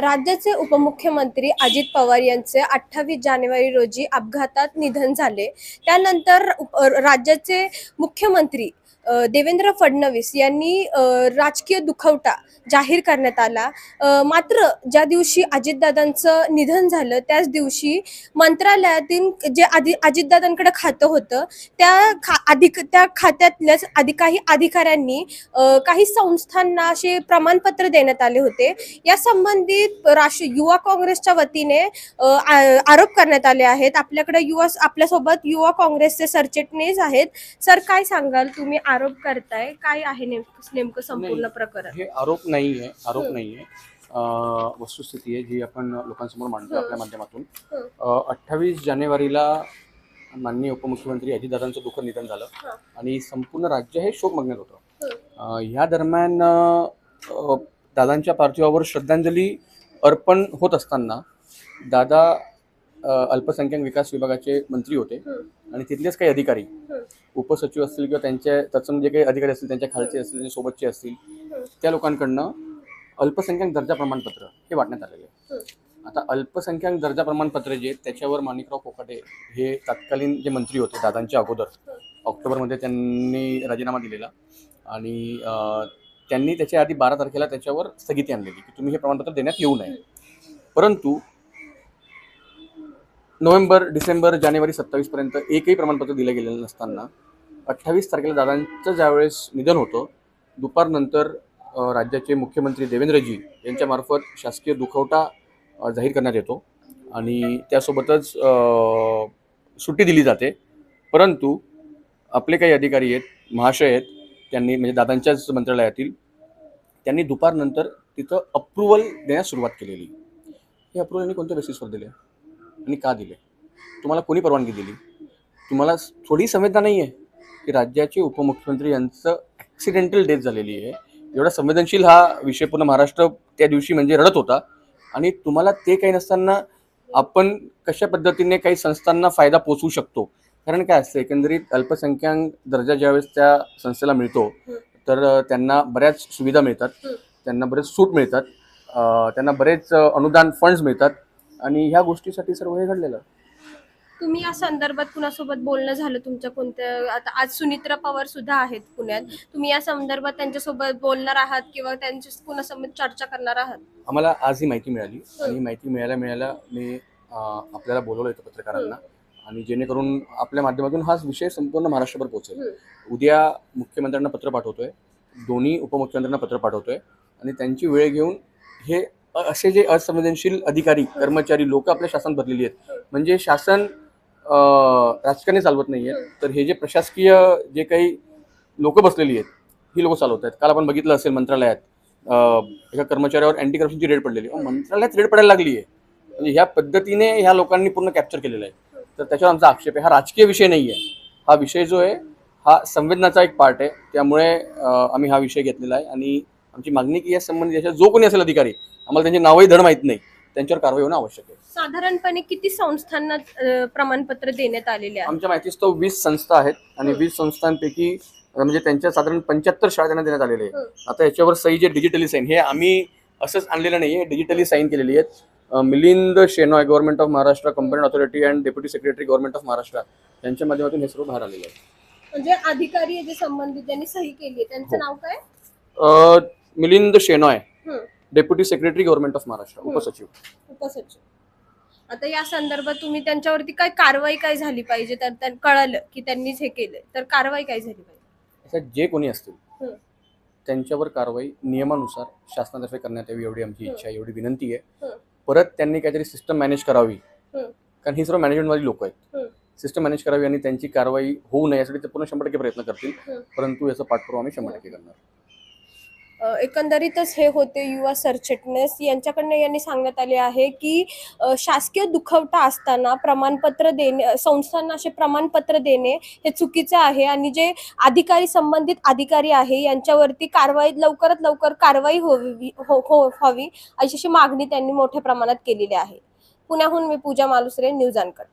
राज्याचे उपमुख्यमंत्री अजित पवार यांचे 28 जानेवारी रोजी अपघातात निधन झाले. त्यानंतर राज्याचे मुख्यमंत्री देवेंद्र फडणवीस यांनी राजकीय दुखवटा जाहीर करण्यात आला. मात्र ज्या दिवशी अजितदादांचं निधन झालं त्याच दिवशी मंत्रालयातील जे अजितदादांकडे खातं होतं त्या खात्यातल्याच काही अधिकाऱ्यांनी काही संस्थांना असे प्रमाणपत्र देण्यात आले होते. या संबंधित राष्ट्रीय युवा काँग्रेसच्या वतीने आरोप करण्यात आले आहेत. आपल्यासोबत युवा काँग्रेसचे सरचिटणीस आहेत. सर, काय सांगाल? तुम्ही आरोप करताय, काय आहे नेमकं संपूर्ण प्रकरण? हे आरोप नाहीये. वस्तुस्थिती आहे जी आपण लोकांसमोर मांडतो आपल्या माध्यमातून. 28 जानेवारीला माननीय उपमुख्यमंत्री अजितदादांचं दुःखद निधन झालं आणि संपूर्ण राज्य हे शोकमग्न होतं. ह्या दरम्यान दादांच्या पार्थिवावर श्रद्धांजली अर्पण होत असताना दादा अल्पसंख्याक विकास विभागाचे मंत्री होते आणि तिथलेच काही अधिकारी, उपसचिव असतील किंवा त्यांच्या तत्सम जे काही अधिकारी असतील, त्यांच्या खालचे असतील, त्यांच्या सोबतचे असतील, त्या लोकांकडनं अल्पसंख्याक दर्जा प्रमाणपत्र हे वाटण्यात आलेले आहे. आता अल्पसंख्याक दर्जा प्रमाणपत्र जे त्याच्यावर माणिकराव कोकाटे हे तत्कालीन जे मंत्री होते दादांच्या अगोदर, ऑक्टोबरमध्ये त्यांनी राजीनामा दिलेला आणि त्यांनी त्याच्या आधी 12 तारखेला त्याच्यावर स्थगिती आणलेली की तुम्ही हे प्रमाणपत्र देण्यात येऊ नये. परंतु नोव्हेंबर, डिसेंबर, जानेवारी 27 पर्यंत एकही प्रमाणपत्र दिलं गेलेलं नसताना 28 तारखेला दादांचं ज्यावेळेस निधन होतं, दुपारनंतर राज्याचे मुख्यमंत्री देवेंद्रजी यांच्यामार्फत शासकीय दुखवटा जाहीर करण्यात येतो आणि त्यासोबतच सुट्टी दिली जाते. परंतु आपले काही अधिकारी आहेत, महाशय आहेत, त्यांनी म्हणजे दादांच्याच मंत्रालयातील, त्यांनी दुपारनंतर तिथं अप्रुव्हल देण्यास सुरुवात केलेली. हे अप्रुव्हल यांनी कोणत्या बेसिसवर दिले आणि का दिले? तुम्हाला कोणी परवानगी दिली? तुम्हाला थोडी संवेदना नाही आहे की राज्याचे उपमुख्यमंत्री यांचं ॲक्सिडेंटल डेथ झालेली आहे? एवढा संवेदनशील हा विषय पूर्ण महाराष्ट्र त्या दिवशी म्हणजे रडत होता आणि तुम्हाला ते काही नसताना आपण कशा पद्धतीने काही संस्थांना फायदा पोचवू शकतो? कारण काय असतं, एकंदरीत अल्पसंख्याक दर्जा ज्यावेळेस त्या संस्थेला मिळतो तर त्यांना बऱ्याच सुविधा मिळतात, त्यांना बरेच सूट मिळतात, त्यांना बरेच अनुदान फंड्स मिळतात आणि ह्या गोष्टीसाठी सर्व हे घडलेलं. तुम्ही या संदर्भात कुणासोबत बोलणं झालं तुमच्या कोणत्या? आता आज सुनित्रा पवार सुद्धा आहेत पुण्यात. तुम्ही या संदर्भात त्यांच्यासोबत बोलणार आहात किंवा त्यांच्या कुणासोबत चर्चा करणार आहात? आम्हाला आज ही माहिती मिळाली आणि माहिती मिळायला मी आपल्याला बोलवलं होतं पत्रकारांना आणि जेणेकरून आपल्या माध्यमातून हाच विषय संपूर्ण महाराष्ट्रभर पोहोचेल. उद्या मुख्यमंत्र्यांना पत्र पाठवतोय, दोन्ही उपमुख्यमंत्र्यांना पत्र पाठवतोय आणि त्यांची वेळ घेऊन हे असे जे असंवेदनशील अधिकारी, कर्मचारी, लोक आपल्या शासन भरलेली आहेत, म्हणजे शासन राजकारणी चालवत नाही आहेत, तर हे जे प्रशासकीय जे काही लोक बसलेली आहेत ही लोक चालवत आहेत. काल आपण बघितलं असेल मंत्रालयात एका कर्मचाऱ्यावर अँटी करप्शनची रेड पडलेली. मंत्रालयात रेड पडायला लागली आहे. म्हणजे ह्या पद्धतीने ह्या लोकांनी पूर्ण कॅप्चर केलेलं आहे. तर त्याच्यावर आमचा आक्षेप आहे. हा राजकीय विषय नाही आहे. हा विषय जो आहे हा संवेदनाचा एक पार्ट आहे. त्यामुळे आम्ही हा विषय घेतलेला आहे आणि आमची मागणी की या संबंधित जो कोणी असेल अधिकारी, आम्हाला त्यांची नावही धड माहीत नाही, त्यांच्यावर कारवाई होणं आवश्यक आहे. साधारणपणे किती संस्थांना प्रमाणपत्र देण्यात आलेले आहे? आमच्या माहितीस तो 20 संस्था आहेत आणि 20 संस्थांपैकी म्हणजे त्यांच्या साधारण 75 शाळा त्यांना देण्यात आलेले आहे. आता याच्यावर सही जे डिजिटली साईन, हे आम्ही असंच आणलेलं नाही आहे, डिजिटली साईन केलेली आहेत. Milind Shenoy, government of Maharashtra complaint authority and deputy secretary government of Maharashtra, यांच्या माध्यमातून हे सर्व बाहेर आलेलं आहे. म्हणजे अधिकारी जे संबंधित त्यांनी सही केली आहे त्यांचं नाव काय? Milind Shenoy, deputy secretary government of Maharashtra, उपसचिव. आता या संदर्भात तुम्ही त्यांच्यावरती काय कारवाई काय झाली पाहिजे? तर कळलं की त्यांनीच हे केलं तर कारवाई काय झाली पाहिजे? जे कोणी असतील त्यांच्यावर कारवाई नियमानुसार शासनातर्फे करण्यात यावी एवढी आमची इच्छा आहे, एवढी विनंती आहे. परत त्यांनी काहीतरी सिस्टम मॅनेज करावी, कारण ही सर्व मॅनेजमेंटवाली लोक आहेत. सिस्टम मॅनेज करावी आणि त्यांची कारवाई होऊ नये यासाठी ते पूर्ण 100% प्रयत्न करतील. परंतु याचा पाठपुरावा आम्ही 100% करणार. एकंदरीतच हे होते युवा सरचिटणीस. यांच्याकडनं यांनी सांगण्यात आले आहे की शासकीय दुखवटा असताना प्रमाणपत्र देणे, संस्थांना असे प्रमाणपत्र देणे हे चुकीचं आहे आणि जे संबंधित अधिकारी आहे यांच्यावरती लवकरात लवकर कारवाई व्हावी अशी मागणी त्यांनी मोठ्या प्रमाणात केलेली आहे. पुण्याहून मी पूजा मालुसरे, न्यूज अँकर.